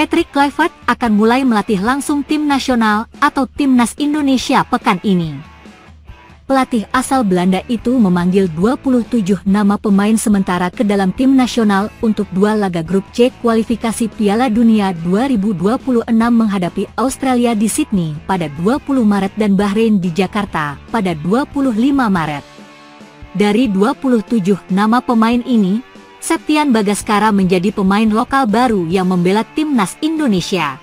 Patrick Kluivert akan mulai melatih langsung tim nasional atau Timnas Indonesia pekan ini. Pelatih asal Belanda itu memanggil 27 nama pemain sementara ke dalam tim nasional untuk 2 laga grup C kualifikasi Piala Dunia 2026 menghadapi Australia di Sydney pada 20 Maret dan Bahrain di Jakarta pada 25 Maret. Dari 27 nama pemain ini, Septian Bagaskara menjadi pemain lokal baru yang membela Timnas Indonesia.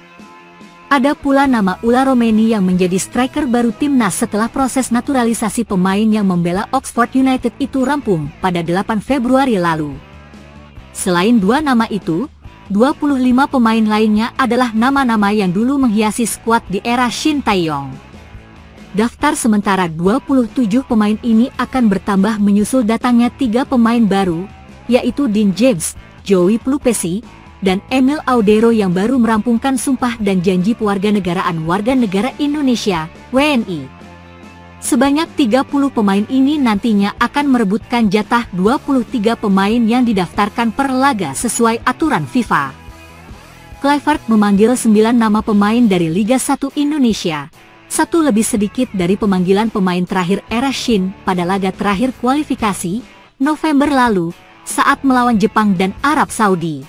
Ada pula nama Ula Romeni yang menjadi striker baru Timnas setelah proses naturalisasi pemain yang membela Oxford United itu rampung pada 8 Februari lalu. Selain 2 nama itu, 25 pemain lainnya adalah nama-nama yang dulu menghiasi skuad di era Shin Tae-yong. Daftar sementara 27 pemain ini akan bertambah menyusul datangnya 3 pemain baru, yaitu Dean James, Joey Plupesi, dan Emil Audero yang baru merampungkan sumpah dan janji kewarganegaraan warga negara Indonesia, WNI. Sebanyak 30 pemain ini nantinya akan merebutkan jatah 23 pemain yang didaftarkan per laga sesuai aturan FIFA. Kluivert memanggil 9 nama pemain dari Liga 1 Indonesia, satu lebih sedikit dari pemanggilan pemain terakhir era Shin pada laga terakhir kualifikasi, November lalu, saat melawan Jepang dan Arab Saudi.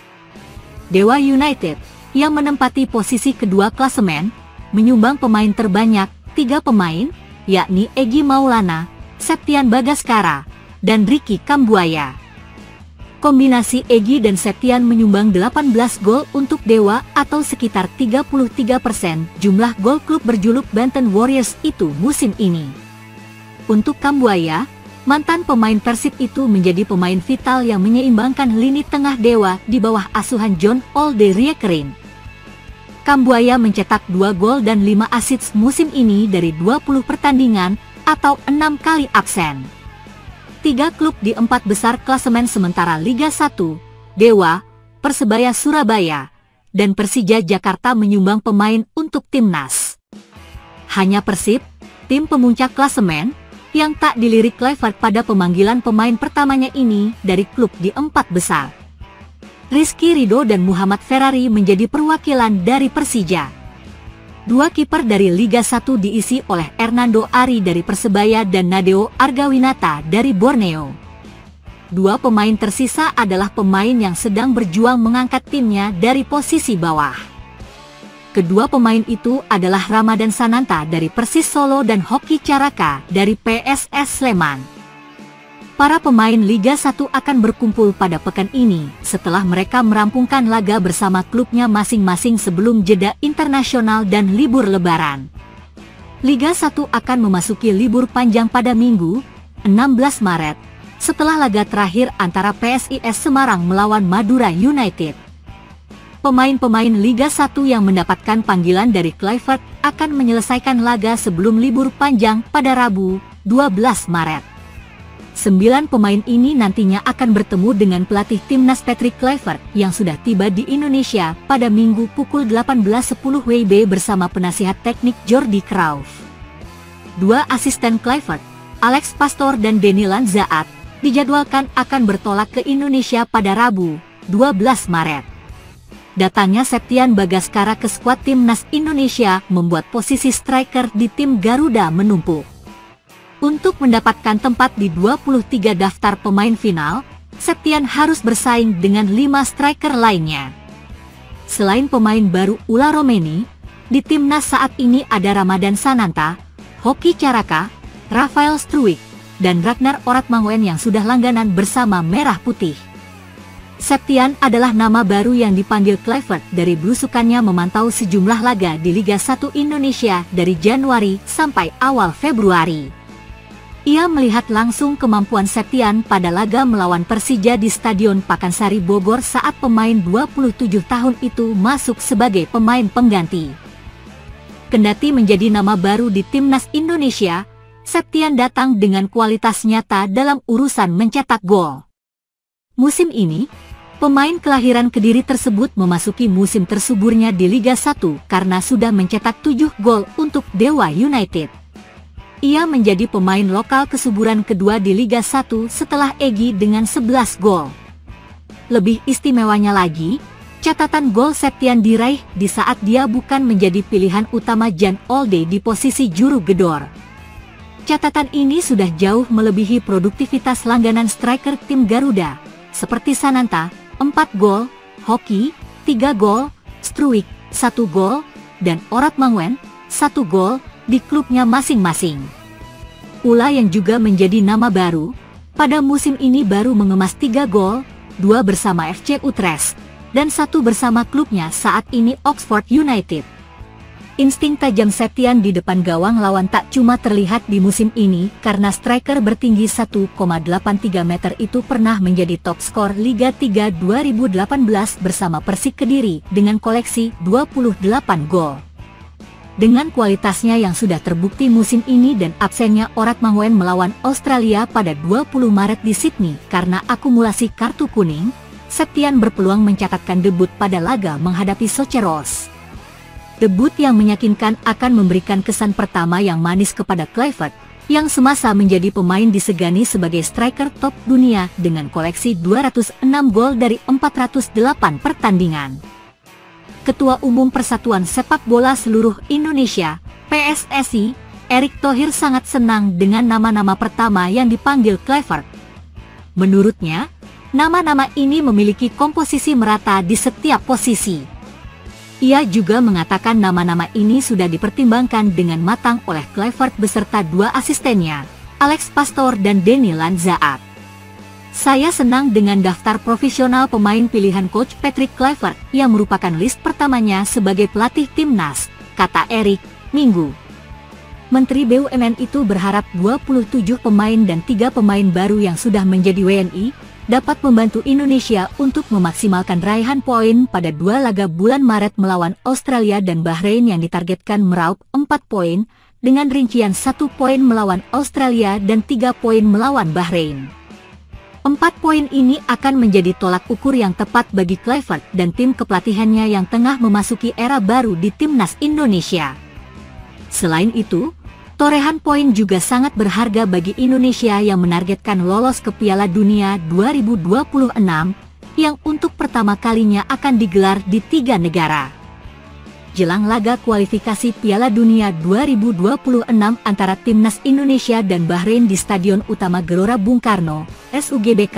Dewa United, yang menempati posisi kedua klasemen, menyumbang pemain terbanyak, 3 pemain, yakni Egy Maulana, Septian Bagaskara, dan Ricky Kambuaya. Kombinasi Egy dan Septian menyumbang 18 gol untuk Dewa atau sekitar 33% jumlah gol klub berjuluk Banten Warriors itu musim ini. Untuk Kambuaya, mantan pemain Persib itu menjadi pemain vital yang menyeimbangkan lini tengah Dewa di bawah asuhan John Alderweireld. Kambuaya mencetak 2 gol dan 5 assist musim ini dari 20 pertandingan atau 6 kali absen. 3 klub di 4 besar klasemen sementara Liga 1, Dewa, Persebaya Surabaya, dan Persija Jakarta menyumbang pemain untuk Timnas. Hanya Persib, tim pemuncak klasemen, yang tak dilirik Kluivert pada pemanggilan pemain pertamanya ini dari klub di 4 besar. Rizky Ridho dan Muhammad Ferrari menjadi perwakilan dari Persija. 2 kiper dari Liga 1 diisi oleh Hernando Ari dari Persebaya dan Nadeo Argawinata dari Borneo. 2 pemain tersisa adalah pemain yang sedang berjuang mengangkat timnya dari posisi bawah. Kedua pemain itu adalah Ramadan Sananta dari Persis Solo dan Hoki Caraka dari PSS Sleman. Para pemain Liga 1 akan berkumpul pada pekan ini setelah mereka merampungkan laga bersama klubnya masing-masing sebelum jeda internasional dan libur lebaran. Liga 1 akan memasuki libur panjang pada Minggu, 16 Maret, setelah laga terakhir antara PSIS Semarang melawan Madura United. Pemain-pemain Liga 1 yang mendapatkan panggilan dari Kluivert akan menyelesaikan laga sebelum libur panjang pada Rabu, 12 Maret. 9 pemain ini nantinya akan bertemu dengan pelatih Timnas Patrick Kluivert yang sudah tiba di Indonesia pada Minggu pukul 18.10 WIB bersama penasihat teknik Jordi Cruyff. 2 asisten Kluivert, Alex Pastor dan Denny Lanzaat, dijadwalkan akan bertolak ke Indonesia pada Rabu, 12 Maret. Datangnya Septian Bagaskara ke skuad Timnas Indonesia membuat posisi striker di tim Garuda menumpuk. Untuk mendapatkan tempat di 23 daftar pemain final, Septian harus bersaing dengan 5 striker lainnya. Selain pemain baru Ula Romeni, di Timnas saat ini ada Ramadan Sananta, Hoki Caraka, Rafael Struijk, dan Ragnar Oratmangoen yang sudah langganan bersama Merah Putih. Septian adalah nama baru yang dipanggil Kluivert dari belusukannya memantau sejumlah laga di Liga 1 Indonesia dari Januari sampai awal Februari. Ia melihat langsung kemampuan Septian pada laga melawan Persija di Stadion Pakansari Bogor saat pemain 27 tahun itu masuk sebagai pemain pengganti. Kendati menjadi nama baru di Timnas Indonesia, Septian datang dengan kualitas nyata dalam urusan mencetak gol. Musim ini, pemain kelahiran Kediri tersebut memasuki musim tersuburnya di Liga 1 karena sudah mencetak 7 gol untuk Dewa United. Ia menjadi pemain lokal kesuburan kedua di Liga 1 setelah Egy dengan 11 gol. Lebih istimewanya lagi, Catatan gol Septian diraih di saat dia bukan menjadi pilihan utama Jan Olde di posisi juru gedor. Catatan ini sudah jauh melebihi produktivitas langganan striker tim Garuda, seperti Sananta, 4 gol, Hoki, 3 gol, Struijk, 1 gol, dan Orat Mangwen, 1 gol, di klubnya masing-masing. Ula yang juga menjadi nama baru, pada musim ini baru mengemas 3 gol, 2 bersama FC Utrecht, dan 1 bersama klubnya saat ini Oxford United. Insting tajam Septian di depan gawang lawan tak cuma terlihat di musim ini karena striker bertinggi 1,83 meter itu pernah menjadi top skor Liga 3 2018 bersama Persik Kediri dengan koleksi 28 gol. Dengan kualitasnya yang sudah terbukti musim ini dan absennya Orat Mangwen melawan Australia pada 20 Maret di Sydney karena akumulasi kartu kuning, Septian berpeluang mencatatkan debut pada laga menghadapi Socheros. Debut yang meyakinkan akan memberikan kesan pertama yang manis kepada Kluivert, yang semasa menjadi pemain disegani sebagai striker top dunia dengan koleksi 206 gol dari 408 pertandingan. Ketua Umum Persatuan Sepak Bola Seluruh Indonesia, PSSI, Erick Thohir sangat senang dengan nama-nama pertama yang dipanggil Kluivert. Menurutnya, nama-nama ini memiliki komposisi merata di setiap posisi. Ia juga mengatakan nama-nama ini sudah dipertimbangkan dengan matang oleh Kluivert beserta 2 asistennya, Alex Pastoor dan Denny Lanzaat. Saya senang dengan daftar profesional pemain pilihan Coach Patrick Kluivert yang merupakan list pertamanya sebagai pelatih timnas, kata Erick, Minggu. Menteri BUMN itu berharap 27 pemain dan 3 pemain baru yang sudah menjadi WNI dapat membantu Indonesia untuk memaksimalkan raihan poin pada 2 laga bulan Maret melawan Australia dan Bahrain yang ditargetkan meraup 4 poin, dengan rincian 1 poin melawan Australia dan 3 poin melawan Bahrain. 4 poin ini akan menjadi tolak ukur yang tepat bagi Kluivert dan tim kepelatihannya yang tengah memasuki era baru di timnas Indonesia. Selain itu, torehan poin juga sangat berharga bagi Indonesia yang menargetkan lolos ke Piala Dunia 2026 yang untuk pertama kalinya akan digelar di 3 negara. Jelang laga kualifikasi Piala Dunia 2026 antara Timnas Indonesia dan Bahrain di Stadion Utama Gelora Bung Karno, SUGBK,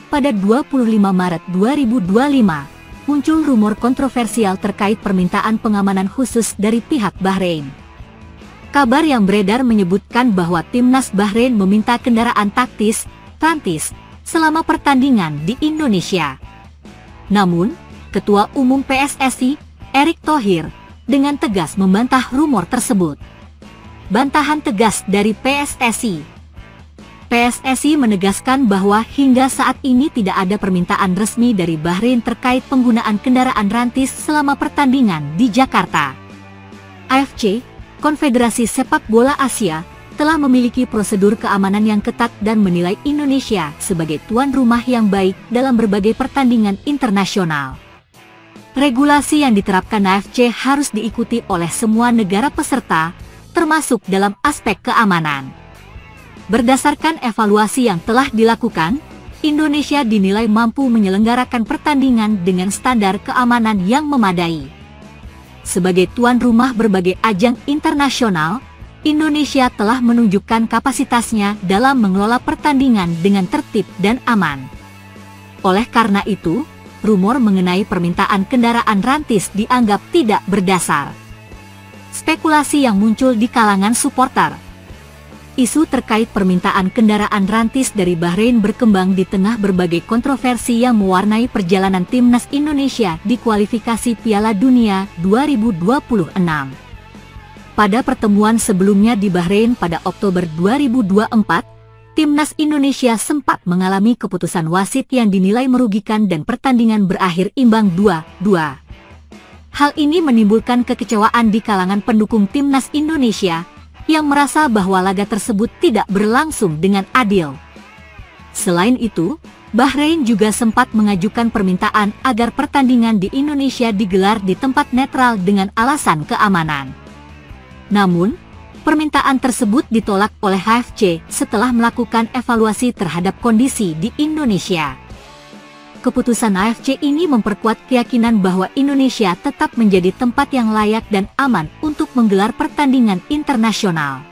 pada 25 Maret 2025, muncul rumor kontroversial terkait permintaan pengamanan khusus dari pihak Bahrain. Kabar yang beredar menyebutkan bahwa Timnas Bahrain meminta kendaraan taktis, Rantis, selama pertandingan di Indonesia. Namun, Ketua Umum PSSI, Erick Thohir, dengan tegas membantah rumor tersebut. Bantahan tegas dari PSSI. PSSI menegaskan bahwa hingga saat ini tidak ada permintaan resmi dari Bahrain terkait penggunaan kendaraan Rantis selama pertandingan di Jakarta. AFC, Konfederasi Sepak Bola Asia, telah memiliki prosedur keamanan yang ketat dan menilai Indonesia sebagai tuan rumah yang baik dalam berbagai pertandingan internasional. Regulasi yang diterapkan AFC harus diikuti oleh semua negara peserta, termasuk dalam aspek keamanan. Berdasarkan evaluasi yang telah dilakukan, Indonesia dinilai mampu menyelenggarakan pertandingan dengan standar keamanan yang memadai. Sebagai tuan rumah berbagai ajang internasional, Indonesia telah menunjukkan kapasitasnya dalam mengelola pertandingan dengan tertib dan aman. Oleh karena itu, rumor mengenai permintaan kendaraan Rantis dianggap tidak berdasar. Spekulasi yang muncul di kalangan supporter. Isu terkait permintaan kendaraan Rantis dari Bahrain berkembang di tengah berbagai kontroversi yang mewarnai perjalanan timnas Indonesia di kualifikasi Piala Dunia 2026. Pada pertemuan sebelumnya di Bahrain pada Oktober 2024, timnas Indonesia sempat mengalami keputusan wasit yang dinilai merugikan dan pertandingan berakhir imbang 2-2. Hal ini menimbulkan kekecewaan di kalangan pendukung timnas Indonesia yang merasa bahwa laga tersebut tidak berlangsung dengan adil. Selain itu, Bahrain juga sempat mengajukan permintaan agar pertandingan di Indonesia digelar di tempat netral dengan alasan keamanan. Namun, permintaan tersebut ditolak oleh AFC setelah melakukan evaluasi terhadap kondisi di Indonesia. Keputusan AFC ini memperkuat keyakinan bahwa Indonesia tetap menjadi tempat yang layak dan aman untuk menggelar pertandingan internasional.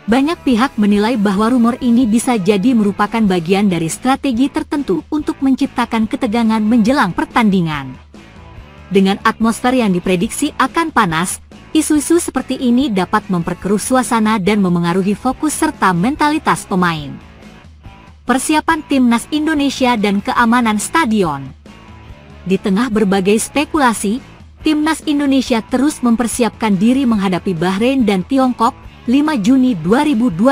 Banyak pihak menilai bahwa rumor ini bisa jadi merupakan bagian dari strategi tertentu untuk menciptakan ketegangan menjelang pertandingan. Dengan atmosfer yang diprediksi akan panas, isu-isu seperti ini dapat memperkeruh suasana dan memengaruhi fokus serta mentalitas pemain. Persiapan Timnas Indonesia dan keamanan stadion. Di tengah berbagai spekulasi, Timnas Indonesia terus mempersiapkan diri menghadapi Bahrain dan Tiongkok 5 Juni 2025.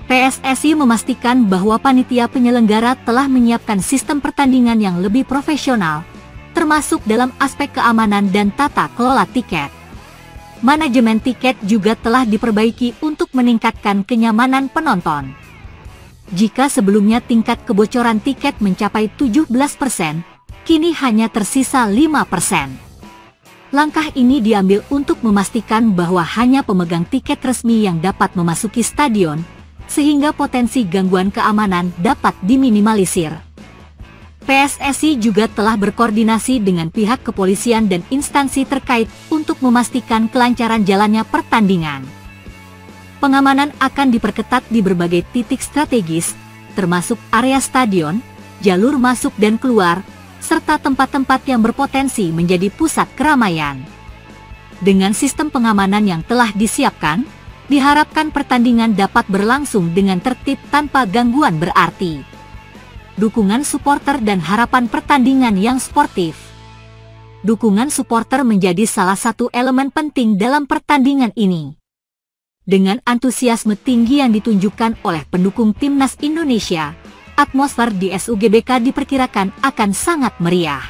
PSSI memastikan bahwa panitia penyelenggara telah menyiapkan sistem pertandingan yang lebih profesional, termasuk dalam aspek keamanan dan tata kelola tiket. Manajemen tiket juga telah diperbaiki untuk meningkatkan kenyamanan penonton. Jika sebelumnya tingkat kebocoran tiket mencapai 17%, kini hanya tersisa 5%. Langkah ini diambil untuk memastikan bahwa hanya pemegang tiket resmi yang dapat memasuki stadion, sehingga potensi gangguan keamanan dapat diminimalisir. PSSI juga telah berkoordinasi dengan pihak kepolisian dan instansi terkait untuk memastikan kelancaran jalannya pertandingan. Pengamanan akan diperketat di berbagai titik strategis, termasuk area stadion, jalur masuk dan keluar, serta tempat-tempat yang berpotensi menjadi pusat keramaian. Dengan sistem pengamanan yang telah disiapkan, diharapkan pertandingan dapat berlangsung dengan tertib tanpa gangguan berarti. Dukungan supporter dan harapan pertandingan yang sportif. Dukungan supporter menjadi salah satu elemen penting dalam pertandingan ini. Dengan antusiasme tinggi yang ditunjukkan oleh pendukung Timnas Indonesia, atmosfer di SUGBK diperkirakan akan sangat meriah.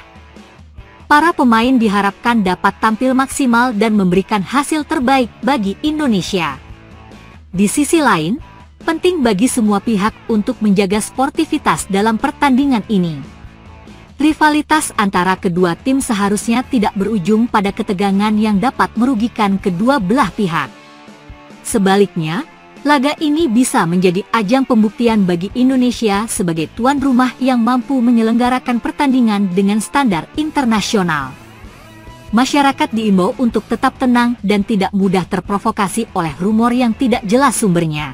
Para pemain diharapkan dapat tampil maksimal dan memberikan hasil terbaik bagi Indonesia. Di sisi lain, penting bagi semua pihak untuk menjaga sportivitas dalam pertandingan ini. Rivalitas antara kedua tim seharusnya tidak berujung pada ketegangan yang dapat merugikan kedua belah pihak. Sebaliknya, laga ini bisa menjadi ajang pembuktian bagi Indonesia sebagai tuan rumah yang mampu menyelenggarakan pertandingan dengan standar internasional. Masyarakat diimbau untuk tetap tenang dan tidak mudah terprovokasi oleh rumor yang tidak jelas sumbernya.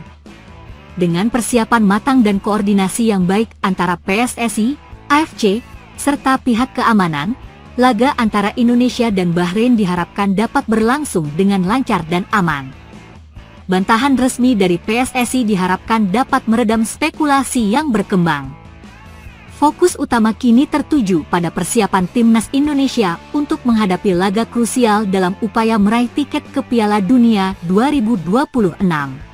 Dengan persiapan matang dan koordinasi yang baik antara PSSI, AFC, serta pihak keamanan, laga antara Indonesia dan Bahrain diharapkan dapat berlangsung dengan lancar dan aman. Bantahan resmi dari PSSI diharapkan dapat meredam spekulasi yang berkembang. Fokus utama kini tertuju pada persiapan Timnas Indonesia untuk menghadapi laga krusial dalam upaya meraih tiket ke Piala Dunia 2026.